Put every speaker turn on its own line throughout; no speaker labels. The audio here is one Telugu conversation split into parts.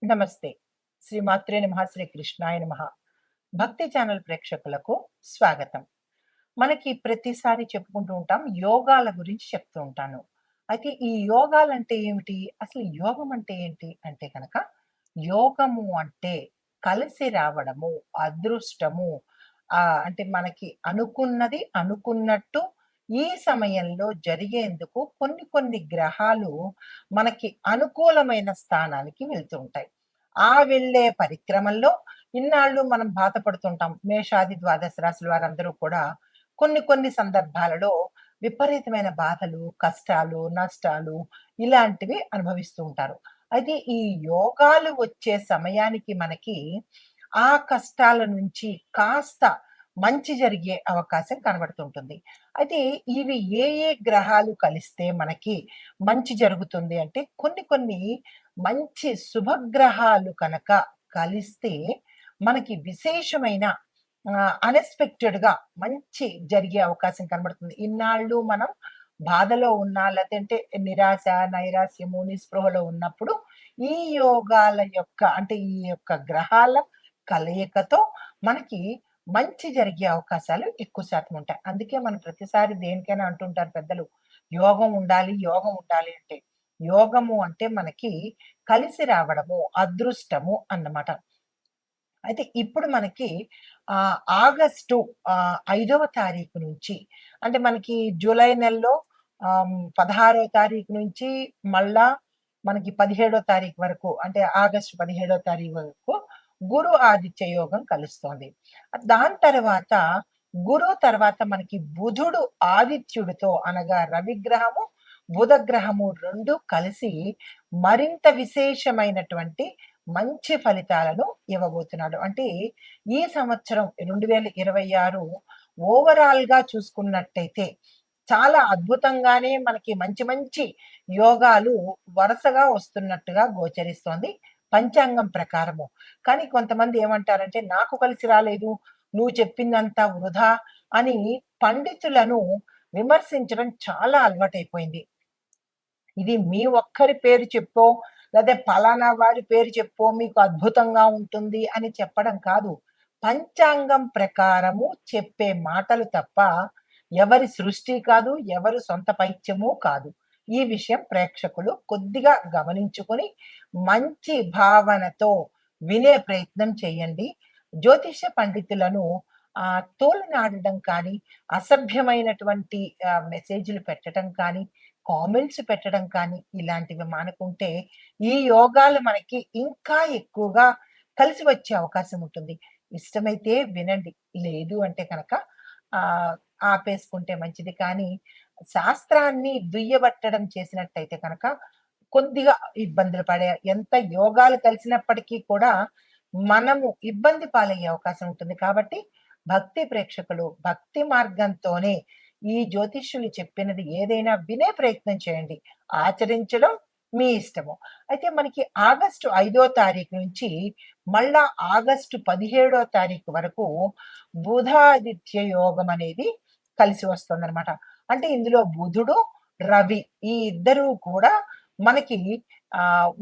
నమస్తే. శ్రీమాత్రే నమః, శ్రీ కృష్ణాయ నమః. భక్తి ఛానల్ ప్రేక్షకులకు స్వాగతం. మనకి ప్రతిసారి చెప్పుకుంటూ ఉంటాం, యోగాల గురించి చెప్తూ ఉంటాను. అయితే ఈ యోగాలంటే ఏమిటి? అసలు యోగం అంటే ఏంటి? అంటే గనక యోగము అంటే కలిసి రావడము, అదృష్టము. అంటే మనకి అనుకున్నది అనుకున్నట్టు ఈ సమయంలో జరిగేందుకు కొన్ని కొన్ని గ్రహాలు మనకి అనుకూలమైన స్థానానికి వెళ్తూ ఉంటాయి. ఆ వెళ్ళే పరిక్రమలో ఇన్నాళ్ళు మనం బాధపడుతుంటాం. మేషాది ద్వాదశ రాశుల వారందరూ కూడా కొన్ని కొన్ని సందర్భాలలో విపరీతమైన బాధలు, కష్టాలు, నష్టాలు ఇలాంటివి అనుభవిస్తూ ఉంటారు. అయితే ఈ యోగాలు వచ్చే సమయానికి మనకి ఆ కష్టాల నుంచి కాస్త మంచి జరిగే అవకాశం కనబడుతుంటుంది. అయితే ఇవి ఏ ఏ గ్రహాలు కలిస్తే మనకి మంచి జరుగుతుంది అంటే కొన్ని కొన్ని మంచి శుభగ్రహాలు కనుక కలిస్తే మనకి విశేషమైన అన్‌ఎక్స్‌పెక్టెడ్‌గా మంచి జరిగే అవకాశం కనబడుతుంది. ఇన్నాళ్ళు మనం బాధలో ఉన్నా లేదంటే నిరాశ, నైరాశ్యము, నిస్పృహలో ఉన్నప్పుడు ఈ యోగాల యొక్క అంటే ఈ యొక్క గ్రహాల కలయికతో మనకి మంచి జరిగే అవకాశాలు ఎక్కువ శాతం ఉంటాయి. అందుకే మనం ప్రతిసారి దేనికైనా అంటుంటారు పెద్దలు, యోగం ఉండాలి, యోగం ఉండాలి అంటే. యోగము అంటే మనకి కలిసి రావడము, అదృష్టము అన్నమాట. అయితే ఇప్పుడు మనకి ఆగస్టు 5వ తారీఖు నుంచి అంటే మనకి జూలై నెలలో 16వ తారీఖు నుంచి మళ్ళా మనకి 17వ తారీఖు వరకు అంటే ఆగస్టు 17వ తారీఖు వరకు గురు ఆదిత్య యోగం కలుస్తోంది. దాని తర్వాత గురువు తర్వాత మనకి బుధుడు ఆదిత్యుడితో అనగా రవిగ్రహము, బుధ గ్రహము 2 కలిసి మరింత విశేషమైనటువంటి మంచి ఫలితాలను ఇవ్వబోతున్నాడు. అంటే ఈ సంవత్సరం 2026 ఓవరాల్‌గా చూసుకున్నట్టయితే చాలా అద్భుతంగానే మనకి మంచి మంచి యోగాలు వరుసగా వస్తున్నట్టుగా గోచరిస్తోంది పంచాంగం ప్రకారము. కానీ కొంతమంది ఏమంటారంటే, "నాకు కలిసి రాలేదు. నువ్వు చెప్పిందంతా వృధా" అని పండితులను విమర్శించడం చాలా అలవాటైపోయింది. ఇది మీ ఒక్కరి పేరు చెప్పో, లేదా పలానా వారి పేరు చెప్పో మీకు అద్భుతంగా ఉంటుంది అని చెప్పడం కాదు. పంచాంగం ప్రకారము చెప్పే మాటలు తప్ప ఎవరి సృష్టి కాదు, ఎవరి సొంత పైత్యము కాదు. ఈ విషయం ప్రేక్షకులు కొద్దిగా గమనించుకొని మంచి భావనతో వినే ప్రయత్నం చేయండి. జ్యోతిష పండితులను తోలనాడడం కానీ, అసభ్యమైనటువంటి మెసేజ్‌లు పెట్టటం కానీ, కామెంట్స్ పెట్టడం కానీ ఇలాంటివి మానుకుంటే ఈ యోగాలు మనకి ఇంకా ఎక్కువగా కలిసి వచ్చే అవకాశం ఉంటుంది. ఇష్టమైతే వినండి. లేదు అంటే కనుక ఆహ్, ఆపేసుకుంటే మంచిది. కానీ శాస్త్రాన్ని దుయ్యబట్టడం చేసినట్టయితే కనుక కొద్దిగా ఇబ్బందులు పడే ఎంత యోగాలు కలిసినప్పటికీ కూడా మనము ఇబ్బంది పాలయ్యే అవకాశం ఉంటుంది. కాబట్టి భక్తి ప్రేక్షకులు భక్తి మార్గంతోనే ఈ జ్యోతిష్యులు చెప్పినది ఏదైనా వినే ప్రయత్నం చేయండి. ఆచరించడం మీ ఇష్టము. అయితే మనకి ఆగస్టు 5వ తారీఖు నుంచి మళ్ళా ఆగస్టు 17వ తారీఖు వరకు బుధాదిత్య యోగం అనేది కలిసి వస్తుందనమాట. అంటే ఇందులో బుధుడు, రవి ఈ ఇద్దరూ కూడా మనకి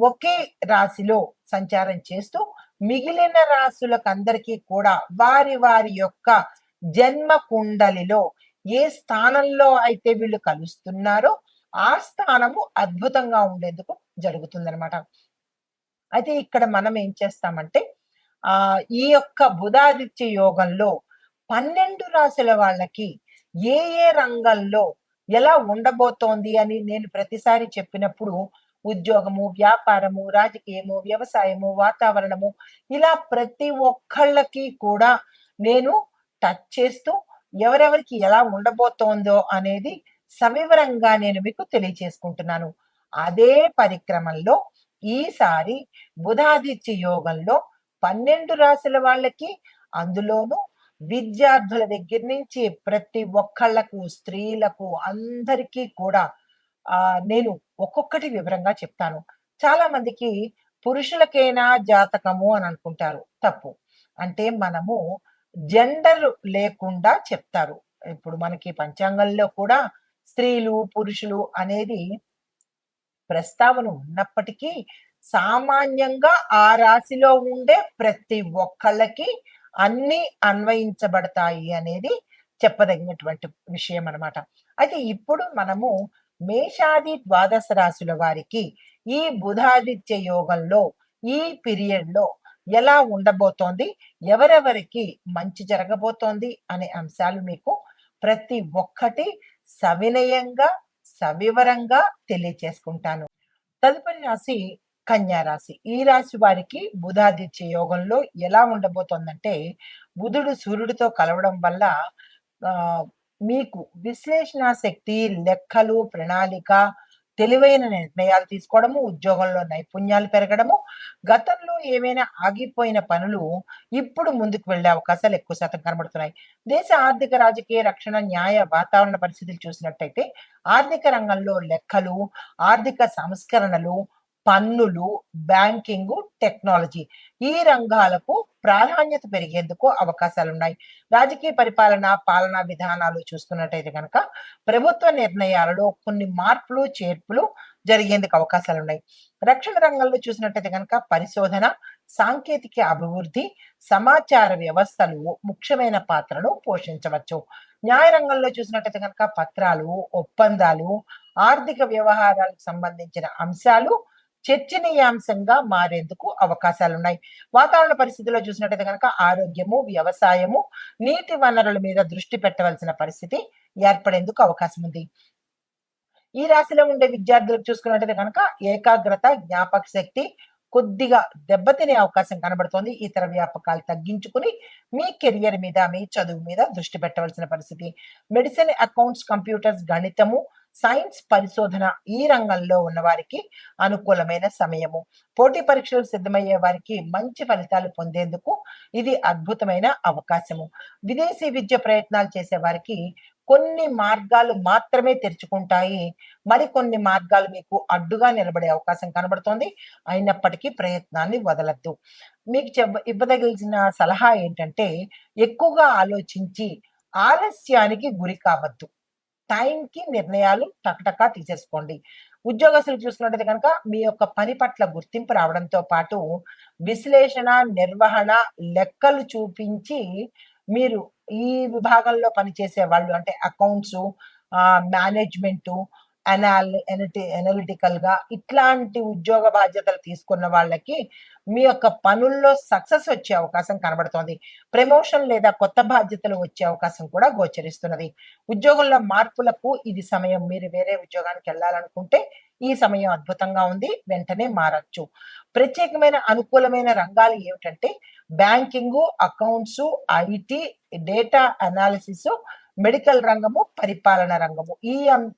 ఒకే రాశిలో సంచారం చేస్తూ మిగిలిన రాశులకందరికీ కూడా వారి వారి యొక్క జన్మ కుండలిలో ఏ స్థానంలో అయితే వీళ్ళు కలుస్తున్నారో ఆ స్థానము అద్భుతంగా ఉండేందుకు జరుగుతుందనమాట. అయితే ఇక్కడ మనం ఏం చేస్తామంటే ఈ యొక్క బుధాదిత్య యోగంలో 12 రాశుల వాళ్ళకి ఏ ఏ రంగంలో ఎలా ఉండబోతోంది అని నేను ప్రతిసారి చెప్పినప్పుడు ఉద్యోగము, వ్యాపారము, రాజకీయము, వ్యవసాయము, వాతావరణము ఇలా ప్రతి ఒక్కళ్ళకి కూడా నేను టచ్ చేస్తూ ఎవరెవరికి ఎలా ఉండబోతోందో అనేది సవివరంగా నేను మీకు తెలియచేసుకుంటున్నాను. అదే పరిక్రమలో ఈసారి బుధాదిత్య యోగంలో 12 రాశుల వాళ్ళకి అందులోనూ విద్యార్థుల దగ్గర నుంచి ప్రతి ఒక్కళ్ళకు, స్త్రీలకు అందరికీ కూడా నేను ఒక్కొక్కటి వివరంగా చెప్తాను. చాలా మందికి పురుషులకేనా జాతకము అని అనుకుంటారు. తప్పు. అంటే మనము జెండర్ లేకుండా చెప్తారు. ఇప్పుడు మనకి పంచాంగంలో కూడా స్త్రీలు, పురుషులు అనేది ప్రస్తావన ఉన్నప్పటికీ సామాన్యంగా ఆ రాశిలో ఉండే ప్రతి ఒక్కళ్ళకి అన్నీ అన్వయించబడతాయి అనేది చెప్పదగినటువంటి విషయం అన్నమాట. అయితే ఇప్పుడు మనము మేషాది ద్వాదశ రాశుల వారికి ఈ బుధాదిత్య యోగంలో ఈ పీరియడ్‌లో ఎలా ఉండబోతోంది? ఎవరెవరికి మంచి జరగబోతోంది? అనే అంశాలు మీకు ప్రతి ఒక్కటి సవినయంగా, సవివరంగా తెలియచేసుకుంటాను. తదుపరి రాశి కన్యా రాశి. ఈ రాశి వారికి బుధాదిత్య యోగంలో ఎలా ఉండబోతోందంటే, బుధుడు సూర్యుడితో కలవడం వల్ల ఆహ్, మీకు విశ్లేషణ శక్తి, లెక్కలు, ప్రణాళిక, తెలివైన నిర్ణయాలు తీసుకోవడము, ఉద్యోగంలో నైపుణ్యాలు పెరగడము, గతంలో ఏవైనా ఆగిపోయిన పనులు ఇప్పుడు ముందుకు వెళ్ళే అవకాశాలు ఎక్కువ శాతం కనబడుతున్నాయి. దేశ ఆర్థిక, రాజకీయ, రక్షణ, న్యాయ, వాతావరణ పరిస్థితులు చూసినట్టయితే ఆర్థిక రంగంలో లెక్కలు, ఆర్థిక సంస్కరణలు, పన్నులు, బ్యాంకింగు, టెక్నాలజీ ఈ రంగాలకు ప్రాధాన్యత పెరిగేందుకు అవకాశాలున్నాయి. రాజకీయ పరిపాలన, పాలనా విధానాలు చూసుకున్నట్టయితే గనక ప్రభుత్వ నిర్ణయాలలో కొన్ని మార్పులు, చేర్పులు జరిగేందుకు అవకాశాలున్నాయి. రక్షణ రంగంలో చూసినట్టయితే గనక పరిశోధన, సాంకేతిక అభివృద్ధి, సమాచార వ్యవస్థలు ముఖ్యమైన పాత్రను పోషించవచ్చు. న్యాయ రంగంలో చూసినట్టయితే గనక పత్రాలు, ఒప్పందాలు, ఆర్థిక వ్యవహారాలకు సంబంధించిన అంశాలు చర్చనీయాంశంగా మారేందుకు అవకాశాలున్నాయి. వాతావరణ పరిస్థితుల్లో చూసినట్టయితే గనక ఆరోగ్యము, వ్యవసాయము, నీటి వనరుల మీద దృష్టి పెట్టవలసిన పరిస్థితి ఏర్పడేందుకు అవకాశం ఉంది. ఈ రాశిలో ఉండే విద్యార్థులకు చూసుకున్నట్టయితే కనుక ఏకాగ్రత, జ్ఞాపక శక్తి కొద్దిగా దెబ్బతినే అవకాశం కనబడుతోంది. ఇతర వ్యాపకాలు తగ్గించుకుని మీ కెరియర్ మీద, మీ చదువు మీద దృష్టి పెట్టవలసిన పరిస్థితి. మెడిసిన్, అకౌంట్స్, కంప్యూటర్స్, గణితము, సైన్స్ పరిశోధన ఈ రంగంలో ఉన్న వారికి అనుకూలమైన సమయము. పోటీ పరీక్షలకు సిద్ధమయ్యే వారికి మంచి ఫలితాలు పొందేందుకు ఇది అద్భుతమైన అవకాశము. విదేశీ విద్య ప్రయత్నాలు చేసే వారికి కొన్ని మార్గాలు మాత్రమే తెరుచుకుంటాయి. మరికొన్ని మార్గాలు మీకు అడ్డుగా నిలబడే అవకాశం కనబడుతోంది. అయినప్పటికీ ప్రయత్నాన్ని వదలొద్దు. మీకు ఇవ్వదగిన సలహా ఏంటంటే, ఎక్కువగా ఆలోచించి ఆలస్యానికి గురి కావద్దు. టైంకి నిర్ణయాలు టకటకా తీసేసుకోండి. ఉద్యోగస్తులు చూసుకున్నట్టయితే కనుక మీ యొక్క పని పట్ల గుర్తింపు రావడంతో పాటు విశ్లేషణ, నిర్వహణ, లెక్కలు చూపించి మీరు ఈ విభాగంలో పనిచేసే వాళ్ళు అంటే అకౌంట్సు, మేనేజ్‌మెంటు, ఎనలిటికల్‌గా ఇట్లాంటి ఉద్యోగ బాధ్యతలు తీసుకున్న వాళ్ళకి మీ యొక్క పనుల్లో సక్సెస్ వచ్చే అవకాశం కనబడుతోంది. ప్రమోషన్ లేదా కొత్త బాధ్యతలు వచ్చే అవకాశం కూడా గోచరిస్తున్నది. ఉద్యోగంలో మార్పులకు ఇది సమయం. మీరు వేరే ఉద్యోగానికెళ్ళాలనుకుంటే ఈ సమయం అద్భుతంగా ఉంది. వెంటనే మారొచ్చు. ప్రత్యేకమైన అనుకూలమైన రంగాలు ఏమిటంటే banking, accounts, IT, data analysis, medical రంగము, పరిపాలన రంగము.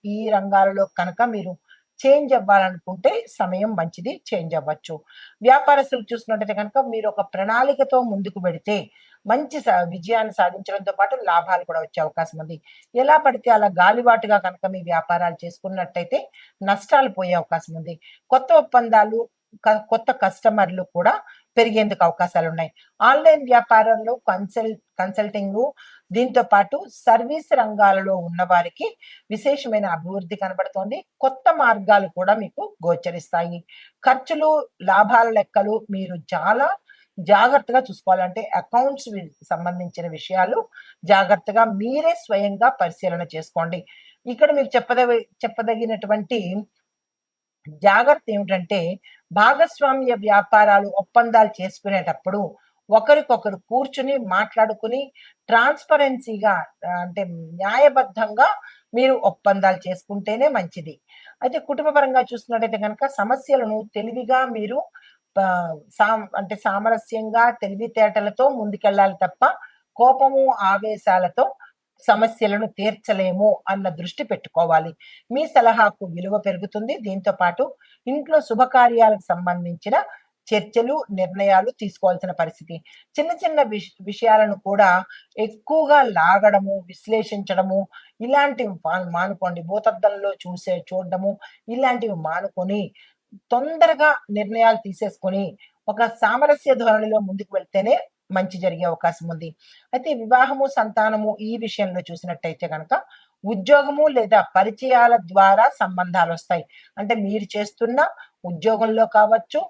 ఈ రంగాలలో కనుక మీరు చేంజ్ అవ్వాలనుకుంటే సమయం మంచిది. చేంజ్ అవ్వచ్చు. వ్యాపారస్తులు చూస్తున్నట్టయితే కనుక మీరు ఒక ప్రణాళికతో ముందుకు వెడితే మంచి విజయాన్ని సాధించడంతో పాటు లాభాలు కూడా వచ్చే అవకాశం ఉంది. ఎలా పడితే అలా గాలివాటుగా కనుక మీ వ్యాపారాలు చేసుకున్నట్టయితే నష్టాలు పోయే అవకాశం ఉంది. కొత్త ఒప్పందాలు, కొత్త కస్టమర్లు కూడా పెరిగేందుకు అవకాశాలున్నాయి. ఆన్‌లైన్ వ్యాపారంలో కన్సల్టింగు, దీంతో పాటు సర్వీస్ రంగాలలో ఉన్నవారికి విశేషమైన అభివృద్ధి కనబడుతోంది. కొత్త మార్గాలు కూడా మీకు గోచరిస్తాయి. ఖర్చులు, లాభాల లెక్కలు మీరు చాలా జాగ్రత్తగా చూసుకోవాలి. అంటే అకౌంట్స్ సంబంధించిన విషయాలు జాగ్రత్తగా మీరే స్వయంగా పరిశీలన చేసుకోండి. ఇక్కడ మీకు చెప్పదగినటువంటి జాగ్రత్త ఏమిటంటే, భాగస్వామ్య వ్యాపారాలు, ఒప్పందాలు చేసుకునేటప్పుడు ఒకరికొకరు కూర్చుని మాట్లాడుకుని ట్రాన్స్‌పరెన్సీగా అంటే న్యాయబద్ధంగా మీరు ఒప్పందాలు చేసుకుంటేనే మంచిది. అయితే కుటుంబపరంగా చూస్తున్నట్టయితే గనక సమస్యలను తెలివిగా మీరు అంటే సామరస్యంగా, తెలివితేటలతో ముందుకెళ్ళాలి తప్ప కోపము, ఆవేశాలతో సమస్యలను తీర్చలేము అన్న దృష్టి పెట్టుకోవాలి. మీ సలహాకు విలువ పెరుగుతుంది. దీంతో పాటు ఇంట్లో శుభకార్యాలకు సంబంధించిన చర్చలు, నిర్ణయాలు తీసుకోవాల్సిన పరిస్థితి. చిన్న చిన్న విషయాలను కూడా ఎక్కువగా లాగడము, విశ్లేషించడము ఇలాంటివి మానుకోండి. భూతద్దంలో చూడడము ఇలాంటివి మానుకొని తొందరగా నిర్ణయాలు తీసేసుకొని ఒక సామరస్య ధోరణిలో ముందుకు వెళ్తేనే మంచి జరిగే అవకాశం ఉంది. అయితే వివాహము, సంతానము ఈ విషయంలో చూసినట్టయితే గనక ఉద్యోగము లేదా పరిచయాల ద్వారా సంబంధాలొస్తాయి. అంటే మీరు చేస్తున్న ఉద్యోగంలో కావచ్చు,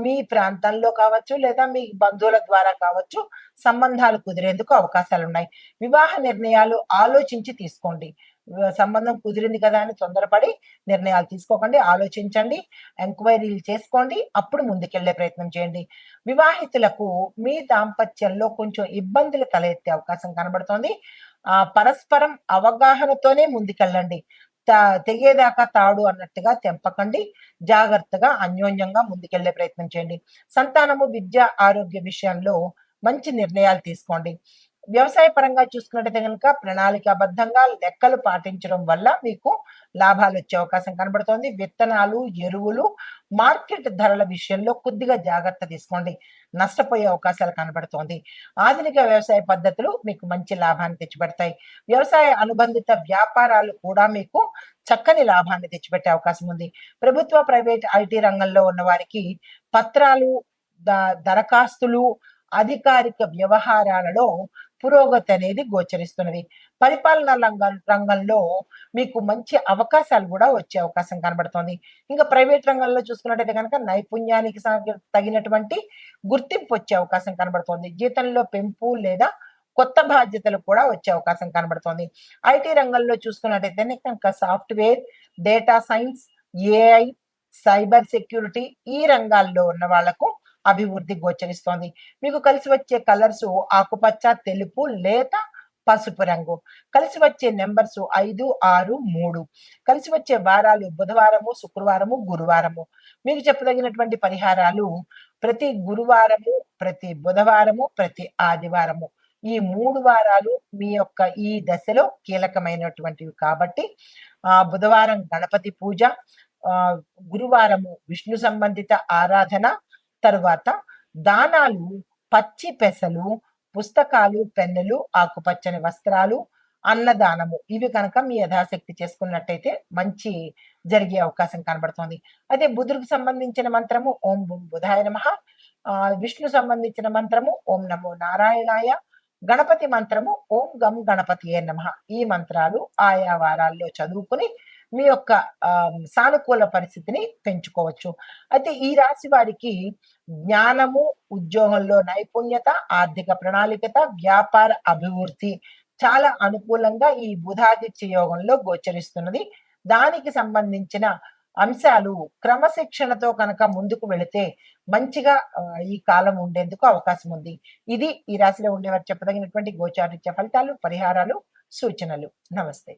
మీ ప్రాంతంలో కావచ్చు, లేదా మీ బంధువుల ద్వారా కావచ్చు, సంబంధాలు కుదిరేందుకు అవకాశాలున్నాయి. వివాహ నిర్ణయాలు ఆలోచించి తీసుకోండి. సంబంధం కుదిరింది కదా అని తొందరపడి నిర్ణయాలు తీసుకోకండి. ఆలోచించండి, ఎంక్వైరీలు చేసుకోండి. అప్పుడు ముందుకెళ్ళే ప్రయత్నం చేయండి. వివాహితులకు మీ దాంపత్యంలో కొంచెం ఇబ్బందులు తలెత్తే అవకాశం కనబడుతోంది. పరస్పరం అవగాహనతోనే ముందుకెళ్ళండి. త తెగేదాకా తాడు అన్నట్టుగా తెంపకండి. జాగ్రత్తగా అన్యోన్యంగా ముందుకెళ్ళే ప్రయత్నం చేయండి. సంతానము, విద్య, ఆరోగ్య విషయంలో మంచి నిర్ణయాలు తీసుకోండి. వ్యవసాయ పరంగా చూసుకున్నట్టయితే గనుక ప్రణాళికాబద్ధంగా లెక్కలు పాటించడం వల్ల మీకు లాభాలొచ్చే అవకాశం కనబడుతోంది. విత్తనాలు, ఎరువులు, మార్కెట్ ధరల విషయంలో కొద్దిగా జాగ్రత్త తీసుకోండి. నష్టపోయే అవకాశాలు కనబడుతోంది. ఆధునిక వ్యవసాయ పద్ధతులు మీకు మంచి లాభాన్ని తెచ్చిపెడతాయి. వ్యవసాయ అనుబంధిత వ్యాపారాలు కూడా మీకు చక్కని లాభాన్ని తెచ్చిపెట్టే అవకాశం ఉంది. ప్రభుత్వ, ప్రైవేట్, ఐటీ రంగంలో ఉన్న వారికి పత్రాలు, దరఖాస్తులు, అధికారిక వ్యవహారాలలో పురోగతి అనేది గోచరిస్తున్నది. పరిపాలనా రంగంలో మీకు మంచి అవకాశాలు కూడా వచ్చే అవకాశం కనబడుతోంది. ఇంకా ప్రైవేట్ రంగంలో చూసుకున్నట్టయితే కనుక నైపుణ్యానికి తగినటువంటి గుర్తింపు వచ్చే అవకాశం కనబడుతోంది. జీతంలో పెంపు లేదా కొత్త బాధ్యతలు కూడా వచ్చే అవకాశం కనబడుతోంది. ఐటీ రంగంలో చూసుకున్నట్టయితే కనుక software, data science, AI, cyber security ఈ రంగాల్లో ఉన్న వాళ్లకు అభివృద్ధి గోచరిస్తోంది. మీకు కలిసి వచ్చే కలర్స్ ఆకుపచ్చ, తెలుపు, లేత పసుపు రంగు. కలిసి వచ్చే నెంబర్స్ 5, 6, 3. కలిసి వచ్చే వారాలు బుధవారము, శుక్రవారము, గురువారము. మీకు చెప్పదగినటువంటి పరిహారాలు ప్రతి గురువారము, ప్రతి బుధవారము, ప్రతి ఆదివారము. ఈ 3 వారాలు మీ యొక్క ఈ దశలో కీలకమైనటువంటివి కాబట్టి బుధవారం గణపతి పూజ, గురువారము విష్ణు సంబంధిత ఆరాధన, తరువాత దానాలు, పచ్చి పెసలు, పుస్తకాలు, పెన్నులు, ఆకుపచ్చని వస్త్రాలు, అన్నదానము ఇవి కనుక మీ యథాశక్తి చేసుకున్నట్టయితే మంచి జరిగే అవకాశం కనబడుతోంది. అయితే బుధుడికి సంబంధించిన మంత్రము ఓం బుధాయ నమః, విష్ణు సంబంధించిన మంత్రము ఓం నమో నారాయణాయ, గణపతి మంత్రము ఓం గం గణపతియే నమః. ఈ మంత్రాలు ఆయా వారాల్లో చదువుకుని మీ యొక్క సానుకూల పరిస్థితిని పెంచుకోవచ్చు. అయితే ఈ రాశి వారికి జ్ఞానము, ఉద్యోగంలో నైపుణ్యత, ఆర్థిక ప్రణాళికత, వ్యాపార అభివృద్ధి చాలా అనుకూలంగా ఈ బుధాదిత్య యోగంలో గోచరిస్తున్నది. దానికి సంబంధించిన అంశాలు క్రమశిక్షణతో కనుక ముందుకు వెళితే మంచిగా ఈ కాలం ఉండేందుకు అవకాశం ఉంది. ఇది ఈ రాశిలో ఉండేవారు చెప్పదగినటువంటి గోచారిత్య ఫలితాలు, పరిహారాలు, సూచనలు. నమస్తే.